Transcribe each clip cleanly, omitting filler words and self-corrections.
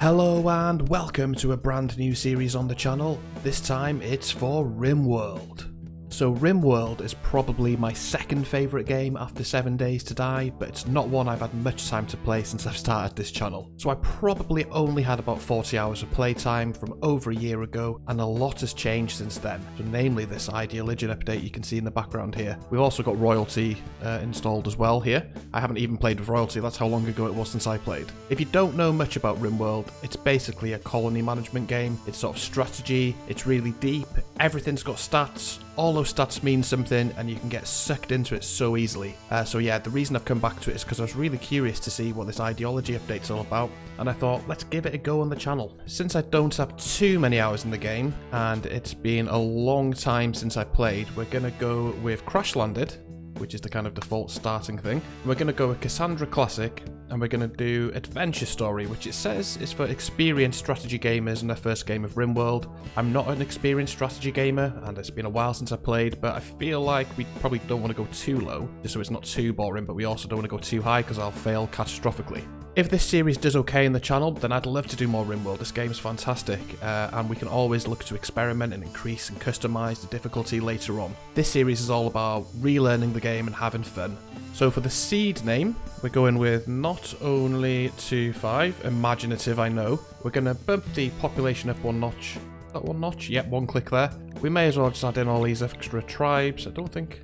Hello and welcome to a brand new series on the channel. This time it's for RimWorld. So RimWorld is probably my second favourite game after 7 Days to Die, but it's not one I've had much time to play since I've started this channel. So I probably only had about 40 hours of playtime from over a year ago, and a lot has changed since then. So namely this Ideal Legend update you can see in the background here. We've also got Royalty installed as well here. I haven't even played with Royalty, that's how long ago it was since I played. If you don't know much about RimWorld, it's basically a colony management game. It's sort of strategy, it's really deep, everything's got stats. All those stats mean something and you can get sucked into it so easily. So yeah, the reason I've come back to it is because I was really curious to see what this ideology update's all about, and I thought, let's give it a go on the channel. Since I don't have too many hours in the game, and it's been a long time since I played, we're going to go with Crashlanded, which is the kind of default starting thing. We're going to go with Cassie Classic, and we're going to do Adventure Story, which it says is for experienced strategy gamers in their first game of RimWorld. I'm not an experienced strategy gamer, and it's been a while since I played, but I feel like we probably don't want to go too low, just so it's not too boring, but we also don't want to go too high because I'll fail catastrophically. If this series does okay in the channel, then I'd love to do more RimWorld. This game is fantastic, and we can always look to experiment and increase and customize the difficulty later on. This series is all about relearning the game and having fun. So for the seed name, we're going with Not Only 2.5, imaginative I know. We're going to bump the population up one notch. That one notch? Yep, one click there. We may as well just add in all these extra tribes, I don't think.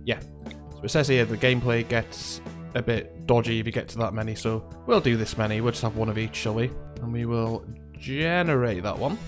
Yeah. So it says here the gameplay gets a bit dodgy if you get to that many, so we'll do this many. We'll just have one of each, shall we? And we will generate that one.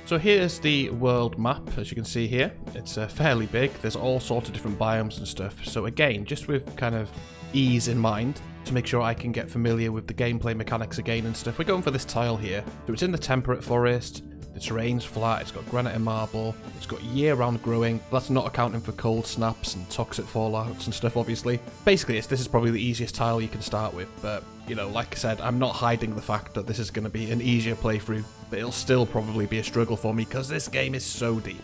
So here's the world map, as you can see here. It's fairly big. There's all sorts of different biomes and stuff. So again, just with kind of ease in mind, to make sure I can get familiar with the gameplay mechanics again and stuff, we're going for this tile here. So it's in the temperate forest. The terrain's flat, it's got granite and marble, it's got year-round growing. That's not accounting for cold snaps and toxic fallouts and stuff, obviously. Basically, this is probably the easiest tile you can start with, but, you know, like I said, I'm not hiding the fact that this is going to be an easier playthrough, but it'll still probably be a struggle for me because this game is so deep.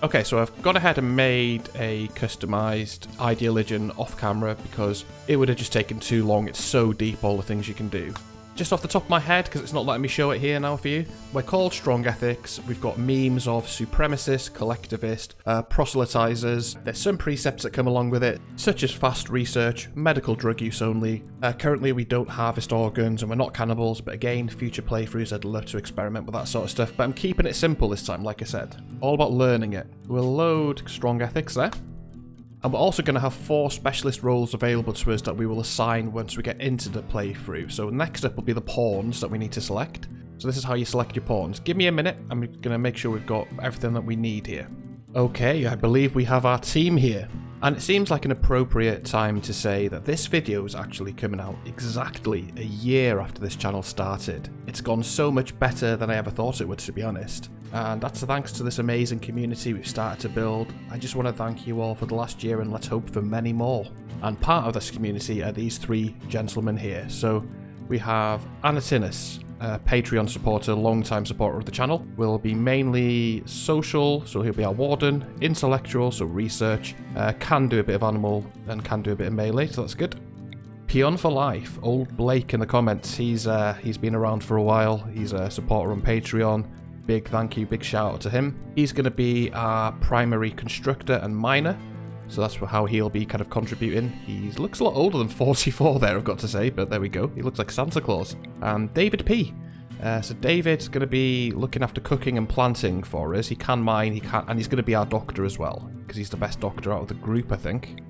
Okay, so I've gone ahead and made a customized Ideal Legend off-camera because it would have just taken too long. It's so deep, all the things you can do. Just off the top of my head, because it's not letting me show it here now for you, we're called Strong Ethics. We've got memes of supremacists, collectivist, proselytizers. There's some precepts that come along with it, such as fast research, medical drug use only. Currently we don't harvest organs and we're not cannibals, but again, future playthroughs I'd love to experiment with that sort of stuff, but I'm keeping it simple this time, like I said. All about learning it. We'll load Strong Ethics there. And we're also going to have 4 specialist roles available to us that we will assign once we get into the playthrough. So next up will be the pawns that we need to select. So this is how you select your pawns. Give me a minute, I'm going to make sure we've got everything that we need here. Okay, I believe we have our team here. And it seems like an appropriate time to say that this video is actually coming out exactly a year after this channel started. It's gone so much better than I ever thought it would, to be honest. And that's thanks to this amazing community we've started to build. I just want to thank you all for the last year and let's hope for many more. And part of this community are these 3 gentlemen here. So we have Anatinus, a Patreon supporter, long-time supporter of the channel. Will be mainly social, so he'll be our warden, intellectual, so research, can do a bit of animal and can do a bit of melee, so that's good. Peon for Life, old Blake in the comments, he's been around for a while, he's a supporter on Patreon. Big thank you, big shout out to him. He's going to be our primary constructor and miner, so that's how he'll be kind of contributing. He looks a lot older than 44 there, I've got to say, but there we go. He looks like Santa Claus. And David P. So David's going to be looking after cooking and planting for us. He can mine, and he's going to be our doctor as well, because he's the best doctor out of the group, I think.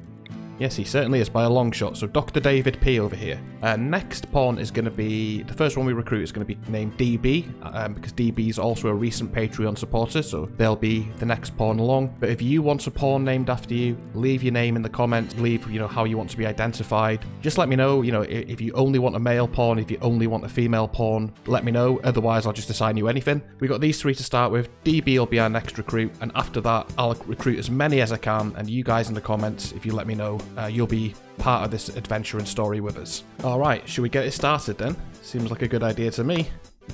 Yes, he certainly is by a long shot. So Dr. David P over here. Next pawn is going to be, the first one we recruit is going to be named DB, because DB is also a recent Patreon supporter, so they'll be the next pawn along. But if you want a pawn named after you, leave your name in the comments, leave, you know, how you want to be identified. Just let me know, you know, if you only want a male pawn, if you only want a female pawn, let me know. Otherwise, I'll just assign you anything. We got these 3 to start with. DB will be our next recruit, and after that, I'll recruit as many as I can, and you guys in the comments, if you let me know, you'll be part of this adventure and story with us. Alright, should we get it started then? Seems like a good idea to me.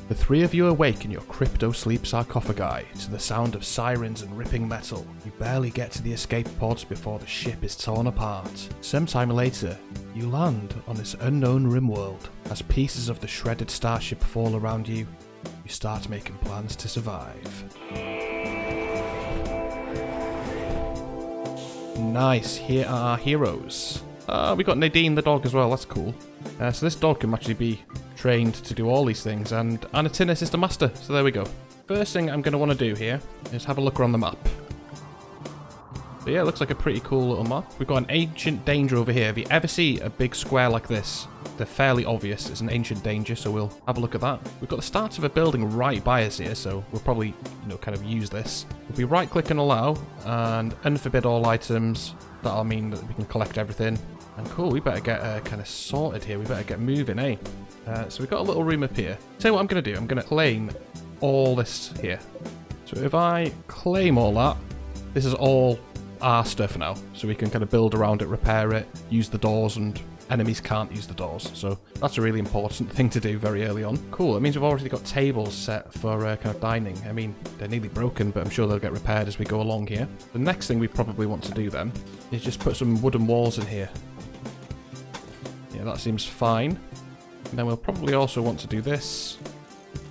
The 3 of you awake in your crypto-sleep sarcophagi to the sound of sirens and ripping metal. You barely get to the escape pods before the ship is torn apart. Sometime later, You land on this unknown RimWorld. As pieces of the shredded starship fall around you, you start making plans to survive. Nice, here are our heroes. We got Nadine the dog as well, that's cool. So this dog can actually be trained to do all these things, and Anatinus is the master, so there we go. First thing I'm going to want to do here is have a look around the map. So yeah, it looks like a pretty cool little map. We've got an ancient danger over here. If you ever see a big square like this, they're fairly obvious. It's an ancient danger, so we'll have a look at that. We've got the start of a building right by us here, so we'll probably, kind of use this. We'll be right-click and allow, and unforbid all items. That'll mean that we can collect everything. And cool, we better get kind of sorted here. We better get moving, eh? So we've got a little room up here. Tell you what I'm going to do. I'm going to claim all this here. So if I claim all that, this is all our stuff now. So we can kind of build around it, repair it, use the doors, and enemies can't use the doors. So that's a really important thing to do very early on. Cool, it means we've already got tables set for kind of dining. I mean, they're nearly broken, but I'm sure they'll get repaired as we go along here. The next thing we probably want to do then is just put some wooden walls in here. Yeah, that seems fine. And then we'll probably also want to do this.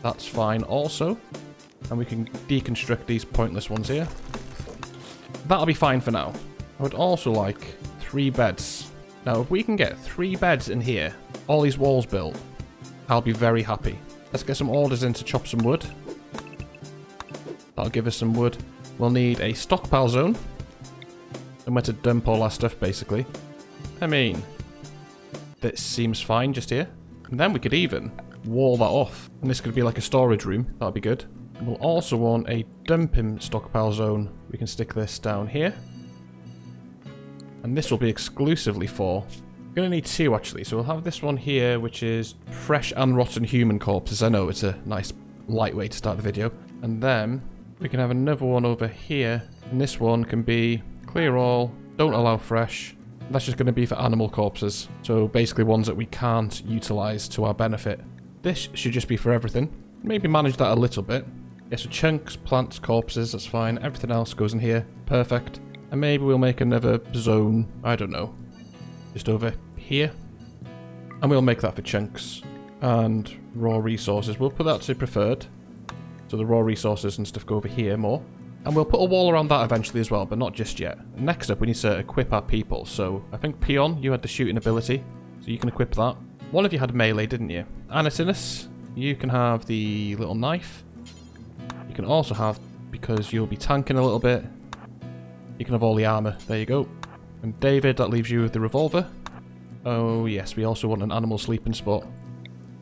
That's fine also. And we can deconstruct these pointless ones here. That'll be fine for now. I would also like 3 beds. Now, if we can get 3 beds in here, all these walls built, I'll be very happy. Let's get some orders in to chop some wood. That'll give us some wood. We'll need a stockpile zone. Somewhere to dump all our stuff, basically. I mean, this seems fine just here. And then we could even wall that off. And this could be like a storage room. That'll be good. We'll also want a dumping stockpile zone. We can stick this down here. And this will be exclusively for... We're going to need 2 actually. So we'll have this one here, which is fresh and rotten human corpses. I know it's a nice light way to start the video. And then we can have another one over here. And this one can be clear all, don't allow fresh. That's just going to be for animal corpses. So basically ones that we can't utilize to our benefit. This should just be for everything. Maybe manage that a little bit. Yeah, so chunks, plants, corpses, that's fine. Everything else goes in here. Perfect. And maybe we'll make another zone, I don't know, just over here. And we'll make that for chunks and raw resources. We'll put that to preferred. So the raw resources and stuff go over here more. And we'll put a wall around that eventually as well, but not just yet. Next up, we need to equip our people. So I think Peon, you had the shooting ability, so you can equip that. One of you had melee, didn't you? Anatinus, you can have the little knife. You can also have, because you'll be tanking a little bit, you can have all the armor. There you go. And David, that leaves you with the revolver. Oh yes, we also want an animal sleeping spot.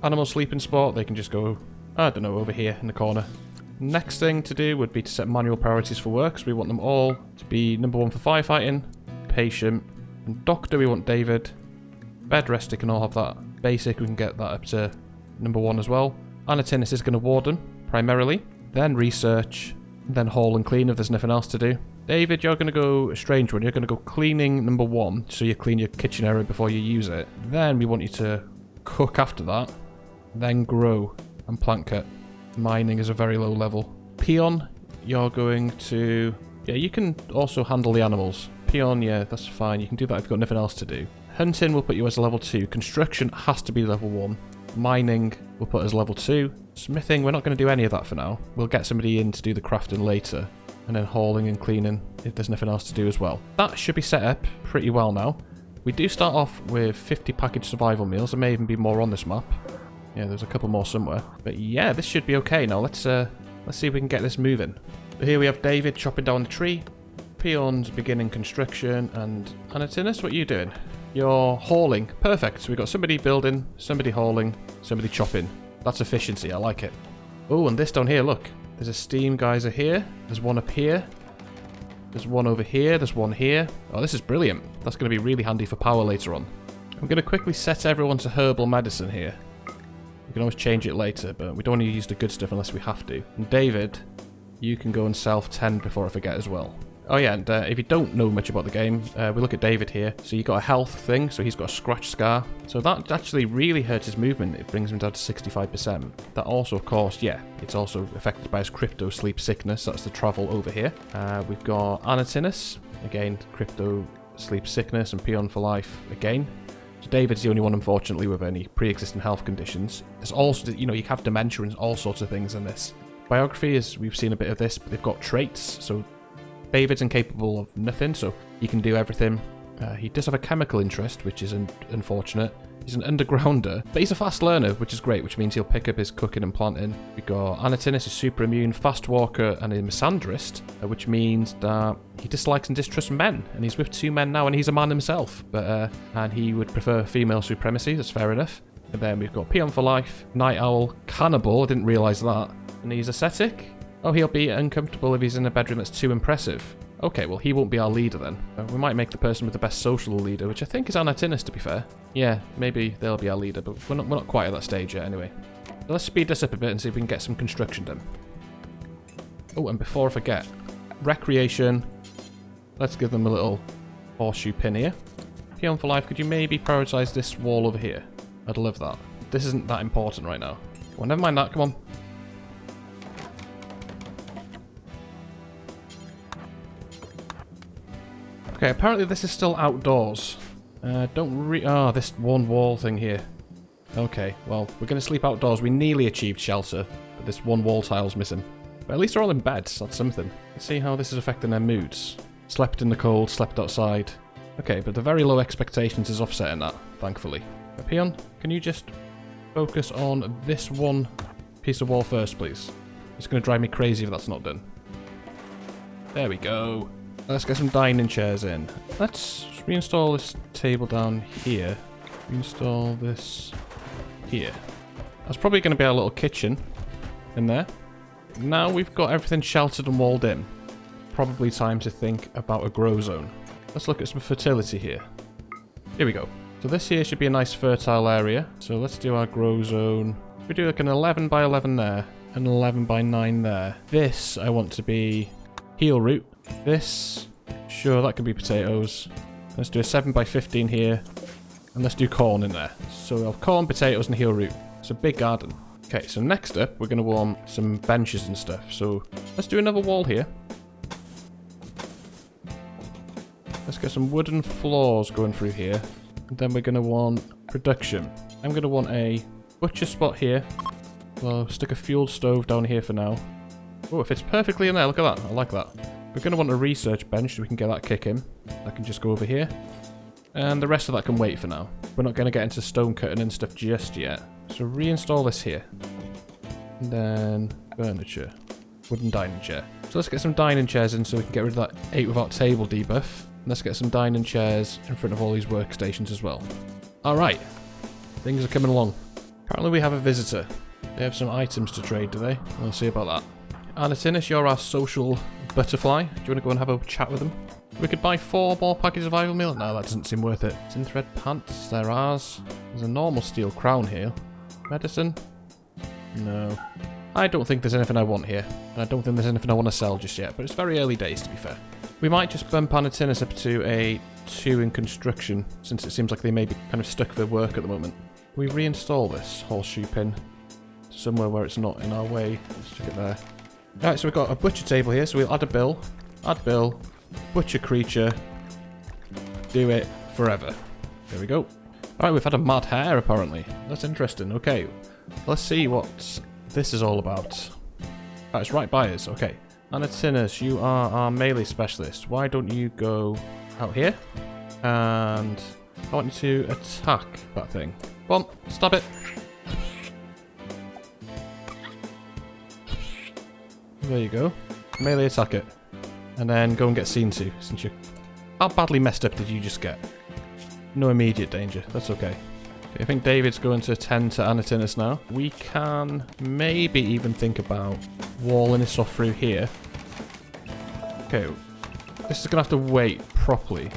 Animal sleeping spot, they can just go, I don't know, over here in the corner. Next thing to do would be to set manual priorities for work. So we want them all to be number 1 for firefighting, patient, and doctor we want David. Bed rest, they can all have that. Basic, we can get that up to number 1 as well. Anatinus is going to warden, primarily. Then research, then haul and clean if there's nothing else to do. David, you're going to go a strange one. You're going to go cleaning number 1, so you clean your kitchen area before you use it. Then we want you to cook after that, then grow and plant cut. Mining is a very low level. Peon, you're going to... Yeah, you can also handle the animals. Peon, yeah, that's fine. You can do that if you've got nothing else to do. Hunting will put you as a level 2. Construction has to be level 1. Mining will put as level 2. Smithing, we're not going to do any of that for now. We'll get somebody in to do the crafting later. And then hauling and cleaning if there's nothing else to do as well. That should be set up pretty well now. We do start off with 50 packaged survival meals. There may even be more on this map. Yeah, there's a couple more somewhere. But yeah, this should be okay now. Let's see if we can get this moving. So here we have David chopping down the tree. Peon's beginning construction. And Anatinus, what are you doing? You're hauling. Perfect. So we've got somebody building, somebody hauling, somebody chopping. That's efficiency. I like it. Oh, and this down here, look. There's a steam geyser here. There's one up here. There's one over here. There's one here. Oh, this is brilliant. That's going to be really handy for power later on. I'm going to quickly set everyone to herbal medicine here. We can always change it later, but we don't want to use the good stuff unless we have to. And David, you can go and self-tend before I forget as well. Oh yeah, and if you don't know much about the game, we look at David here. So you got a health thing, so he's got a scratch scar. So that actually really hurts his movement. It brings him down to 65%. That also, of course, yeah, it's also affected by his crypto sleep sickness. That's the travel over here. We've got Anatinus, again, crypto sleep sickness, and Peon for life again. So David's the only one, unfortunately, with any pre-existing health conditions. There's also, you know, you have dementia and all sorts of things in this. Biography is, we've seen a bit of this, but they've got traits. So David's incapable of nothing, so he can do everything. He does have a chemical interest, which is unfortunate. He's an undergrounder, but he's a fast learner, which is great, which means he'll pick up his cooking and planting. We've got Anatinus, is super immune, fast walker, and a misandrist, which means that he dislikes and distrusts men, and he's with 2 men now, and he's a man himself, but and he would prefer female supremacy. That's fair enough. And then we've got Peon for life, Night Owl, Cannibal, I didn't realise that, and he's ascetic. Oh, he'll be uncomfortable if he's in a bedroom that's too impressive. Okay, well, he won't be our leader then. We might make the person with the best social leader, which I think is Anatinus, to be fair. Yeah, maybe they'll be our leader, but we're not quite at that stage yet anyway. So let's speed this up a bit and see if we can get some construction done. Oh, and before I forget, recreation. Let's give them a little horseshoe pin here. Peon for life, could you maybe prioritise this wall over here? I'd love that. This isn't that important right now. Well, never mind that, come on. Okay, apparently this is still outdoors. This one wall thing here. Okay, well, we're going to sleep outdoors. We nearly achieved shelter, but this one wall tile's missing. But at least they're all in beds, that's something. Let's see how this is affecting their moods. Slept in the cold, slept outside. Okay, but the very low expectations is offsetting that, thankfully. Peon, can you just focus on this one piece of wall first, please? It's going to drive me crazy if that's not done. There we go. Let's get some dining chairs in. Let's reinstall this table down here. Reinstall this here. That's probably going to be our little kitchen in there. Now we've got everything sheltered and walled in. Probably time to think about a grow zone. Let's look at some fertility here. Here we go. So this here should be a nice fertile area. So let's do our grow zone. We do like an 11 by 11 there. An 11 by 9 there. This I want to be heel root. This, sure, that could be potatoes. Let's do a 7 by 15 here. And let's do corn in there. So we'll have corn, potatoes, and heel root. It's a big garden. Okay, so next up, we're going to want some benches and stuff. So let's do another wall here. Let's get some wooden floors going through here. And then we're going to want production. I'm going to want a butcher spot here. Well, stick a fuel stove down here for now. Oh, it fits perfectly in there. Look at that. I like that. We're going to want a research bench so we can get that kicking. That can just go over here. And the rest of that can wait for now. We're not going to get into stone cutting and stuff just yet. So reinstall this here. And then furniture. Wooden dining chair. So let's get some dining chairs in so we can get rid of that 8 without table debuff. And let's get some dining chairs in front of all these workstations as well. Alright. Things are coming along. Apparently we have a visitor. They have some items to trade, do they? We'll see about that. Anatinus, you're our social butterfly. Do you want to go and have a chat with them? We could buy 4 more packets of survival meal. No, that doesn't seem worth it. Tin thread pants, they're ours. There's a normal steel crown here. Medicine? No. I don't think there's anything I want here. I don't think there's anything I want to sell just yet, but it's very early days to be fair. We might just bump Anatinus up to a 2 in construction, since it seems like they may be kind of stuck for work at the moment. We reinstall this horseshoe pin somewhere where it's not in our way. Let's stick it there. Alright, so we've got a butcher table here, so we'll add a bill, butcher creature, do it forever. There we go. Alright, we've had a mad hare apparently. That's interesting. Okay, let's see what this is all about. Alright, it's right by us. Okay. Anatinus, you are our melee specialist. Why don't you go out here? And I want you to attack that thing. Come on, stab it. There you go. Melee attack it. And then go and get seen to, since you... How badly messed up did you just get? No immediate danger. That's okay. Okay, I think David's going to tend to Anatinus now. We can maybe even think about walling this off through here. Okay. This is going to have to wait properly.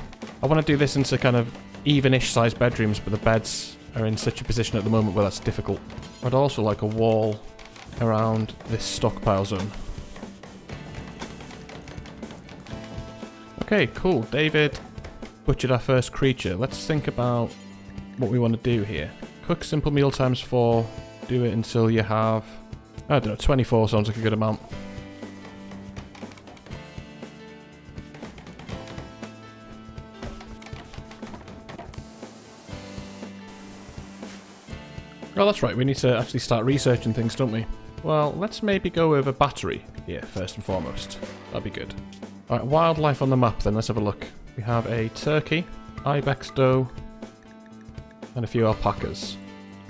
I want to do this into kind of even-ish sized bedrooms, but the beds are in such a position at the moment where that's difficult. I'd also like a wall around this stockpile zone. Okay, cool. David butchered our first creature. Let's think about what we want to do here. Cook simple meal times 4. Do it until you have... I don't know, 24 sounds like a good amount. Oh, that's right. We need to actually start researching things, don't we? Well, let's maybe go over battery here, first and foremost. That'd be good. Alright, wildlife on the map then. Let's have a look. We have a turkey, ibex doe, and a few alpacas.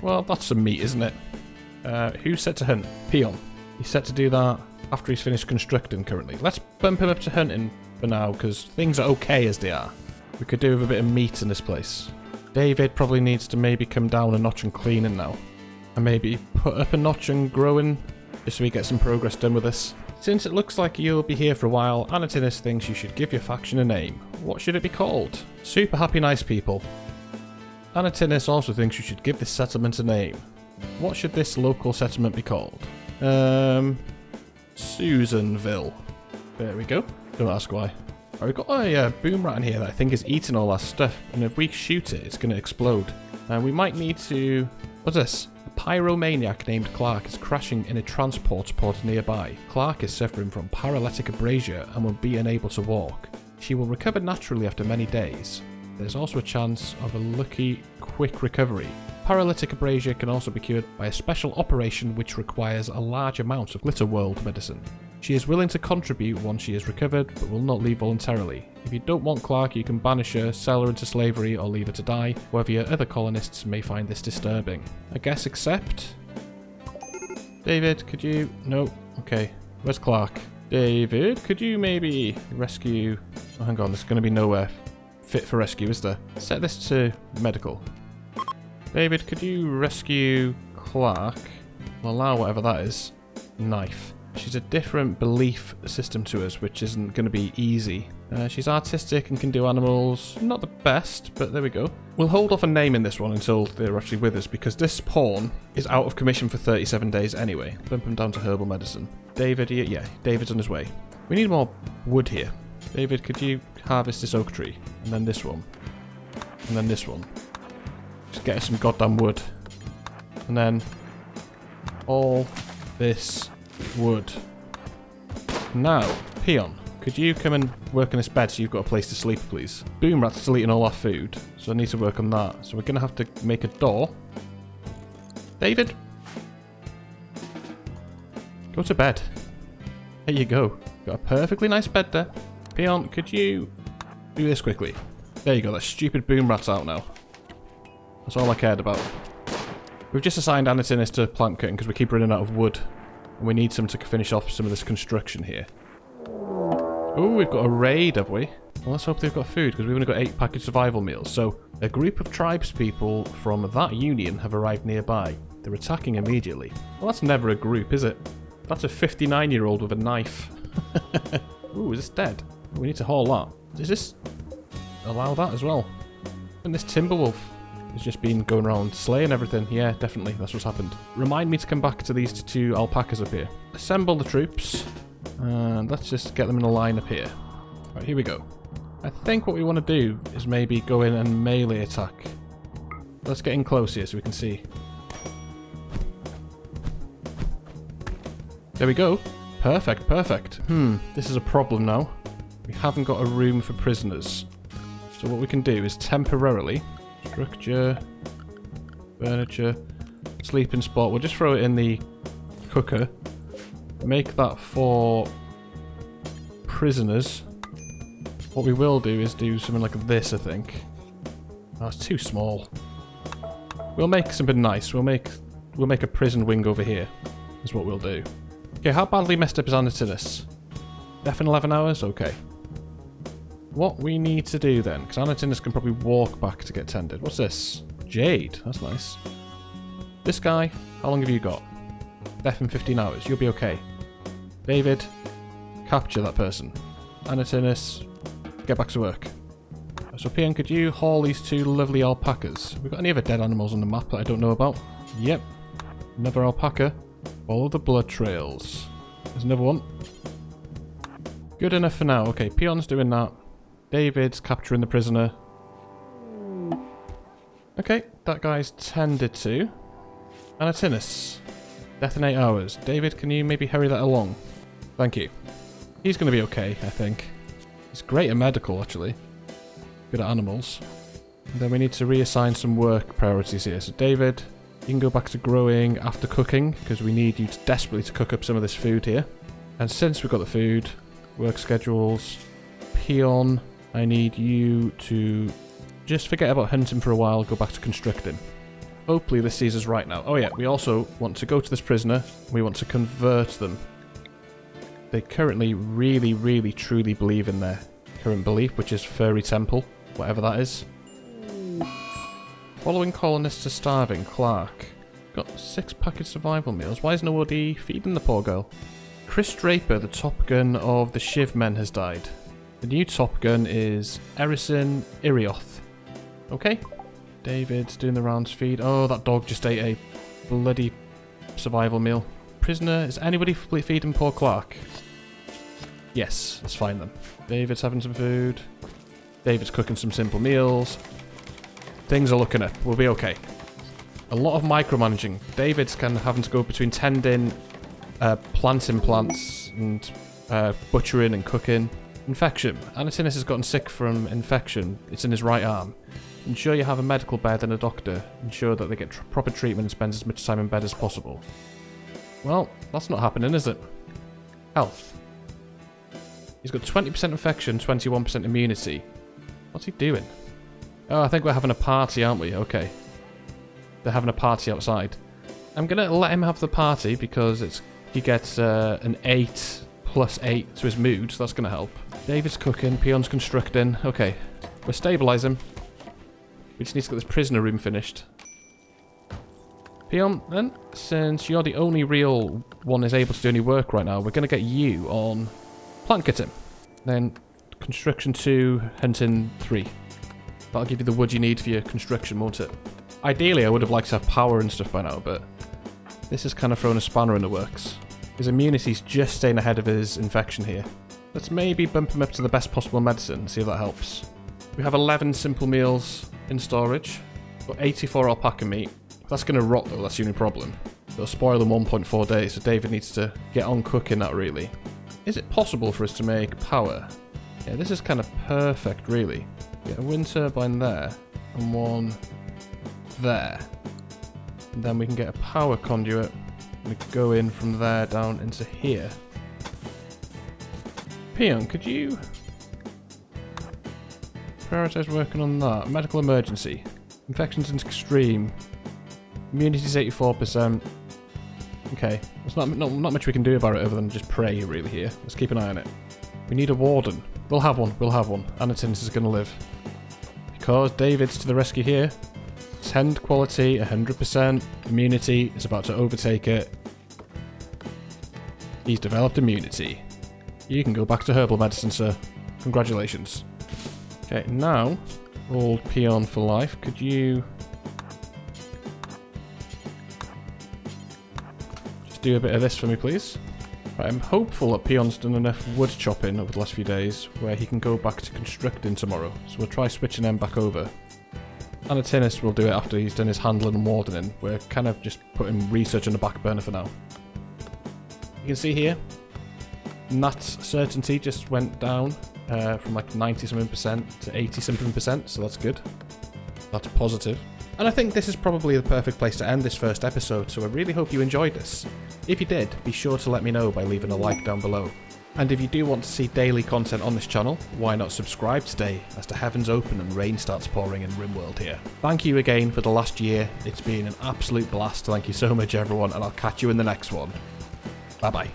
Well, that's some meat, isn't it? Who's set to hunt? Peon. He's set to do that after he's finished constructing currently. Let's bump him up to hunting for now, because things are okay as they are. We could do with a bit of meat in this place. David probably needs to maybe come down a notch and cleaning now. And maybe put up a notch and growing, just so we get some progress done with this. Since it looks like you'll be here for a while, Anatinus thinks you should give your faction a name. What should it be called? Super Happy Nice People. Anatinus also thinks you should give this settlement a name. What should this local settlement be called? Susanville. There we go. Don't ask why. Right, we've got a boom rat in here that I think is eating all our stuff, and if we shoot it, it's going to explode. And we might need to... What's this? A pyromaniac named Clark is crashing in a transport pod nearby. Clark is suffering from paralytic abrasion and will be unable to walk. She will recover naturally after many days. There's also a chance of a lucky, quick recovery. Paralytic abrasion can also be cured by a special operation which requires a large amount of Glitter World medicine. She is willing to contribute once she is recovered, but will not leave voluntarily. If you don't want Clark, you can banish her, sell her into slavery, or leave her to die. However, your other colonists may find this disturbing. I guess accept? David, could you... No. Okay. Where's Clark? David, could you maybe rescue... Oh, hang on, there's going to be nowhere fit for rescue, is there? Set this to medical. David, could you rescue Clark? We'll allow whatever that is. Knife. She's a different belief system to us, which isn't going to be easy. She's artistic and can do animals. Not the best, but there we go. We'll hold off on naming this one until they're actually with us, because this pawn is out of commission for 37 days anyway. Bump him down to herbal medicine. David, yeah, David's on his way. We need more wood here. David, could you harvest this oak tree? And then this one. And then this one. Just get us some goddamn wood. And then all this wood. Now, Peon, could you come and work on this bed so you've got a place to sleep, please? Boom rat's still eating all our food, so I need to work on that. So we're going to have to make a door. David? Go to bed. There you go. Got a perfectly nice bed there. Peon, could you do this quickly? There you go, that stupid boom rat's out now. That's all I cared about. We've just assigned Anatinus to plant cutting because we keep running out of wood. And we need some to finish off some of this construction here. Oh, we've got a raid, have we? Well, let's hope they've got food, because we've only got 8 packaged survival meals. So, a group of tribespeople from that union have arrived nearby. They're attacking immediately. Well, that's never a group, is it? That's a 59-year-old with a knife. Ooh, is this dead? We need to haul that. Does this allow that as well? And this Timberwolf has just been going around slaying everything. Yeah, definitely, that's what's happened. Remind me to come back to these 2 alpacas up here. Assemble the troops. And let's just get them in a line up here. Right, here we go. I think what we want to do is maybe go in and melee attack. Let's get in close here so we can see. There we go. Perfect, perfect. This is a problem now. We haven't got a room for prisoners. So what we can do is temporarily... Structure... Furniture... Sleeping spot. We'll just throw it in the cooker. Make that for prisoners. What we will do is do something like this, I think. Oh, it's too small. We'll make something nice. We'll make a prison wing over here. Is what we'll do. Okay, how badly messed up is Anatinus? Death in 11 hours? Okay. What we need to do then, because Anatinus can probably walk back to get tended. What's this? Jade. That's nice. This guy, how long have you got? Death in 15 hours. You'll be okay. David, capture that person. Anatinus, get back to work. So Peon, could you haul these 2 lovely alpacas? We've got any other dead animals on the map that I don't know about? Yep. Another alpaca. Follow the blood trails. There's another one. Good enough for now. Okay, Peon's doing that. David's capturing the prisoner. Okay, that guy's tended to. Anatinus. Death in 8 hours. David, can you maybe hurry that along? Thank you. He's going to be okay, I think. He's great at medical, actually. Good at animals. And then we need to reassign some work priorities here. So David, You can go back to growing after cooking, because we need you desperately to cook up some of this food here. And since we've got the food, work schedules, peon, I need you to just forget about hunting for a while, go back to constructing. Hopefully this sees us right now. Oh yeah, we also want to go to this prisoner. We want to convert them. They currently really truly believe in their current belief, which is furry temple, whatever that is. Following colonists are starving, Clark. Got 6 packaged survival meals. Why is nobody feeding the poor girl? Chris Draper, the Top Gun of the Shiv Men, has died. The new Top Gun is Erison Irioth. Okay. David's doing the rounds feed. Oh, that dog just ate a bloody survival meal. Prisoner, is anybody feeding poor Clark? Yes, let's find them. David's having some food. David's cooking some simple meals. Things are looking up. We'll be okay. A lot of micromanaging. David's kind of having to go between tending, planting plants, and butchering and cooking. Infection. Anatinus has gotten sick from infection. It's in his right arm. Ensure you have a medical bed and a doctor. Ensure that they get proper treatment and spends as much time in bed as possible. Well, that's not happening, is it? Health. He's got 20% infection, 21% immunity. What's he doing? Oh, I think we're having a party, aren't we? Okay. They're having a party outside. I'm going to let him have the party because he gets an 8 plus 8 to his mood, so that's going to help. David's cooking, Peon's constructing. Okay. We're stabilising. We just need to get this prisoner room finished. Peon, then, since you're the only real one is able to do any work right now, we're going to get you on plant cutting. Then construction 2, hunting 3. That'll give you the wood you need for your construction, won't it? Ideally, I would have liked to have power and stuff by now, but this has kind of thrown a spanner in the works. His immunity's just staying ahead of his infection here. Let's maybe bump him up to the best possible medicine and see if that helps. We have 11 simple meals in storage. Got 84 alpaca meat. That's going to rot though, that's the only problem. It'll spoil in 1.4 days, so David needs to get on cooking that really. Is it possible for us to make power? Yeah, this is kind of perfect really. Get a wind turbine there, and one there. And then we can get a power conduit, and we can go in from there down into here. Peon, could you prioritize working on that? Medical emergency. Infections in extreme. Immunity is 84%. Okay, there's not much we can do about it other than just pray really here. Let's keep an eye on it. We need a warden. We'll have one. Anatinus is going to live. Because David's to the rescue here. Tend quality, 100%. Immunity is about to overtake it. He's developed immunity. You can go back to herbal medicine, sir. Congratulations. Okay, now, old Peon for life. Could you just do a bit of this for me, please? Right, I'm hopeful that Peon's done enough wood chopping over the last few days where he can go back to constructing tomorrow. So we'll try switching them back over. Anatinus will do it after he's done his handling and wardening. We're kind of just putting research on the back burner for now. You can see here, Nat's certainty just went down from like 90-something% to 80-something%, so that's good. That's positive. And I think this is probably the perfect place to end this first episode, so I really hope you enjoyed this. If you did, be sure to let me know by leaving a like down below. And if you do want to see daily content on this channel, why not subscribe today as the heavens open and rain starts pouring in RimWorld here. Thank you again for the last year, it's been an absolute blast, thank you so much everyone, and I'll catch you in the next one. Bye bye.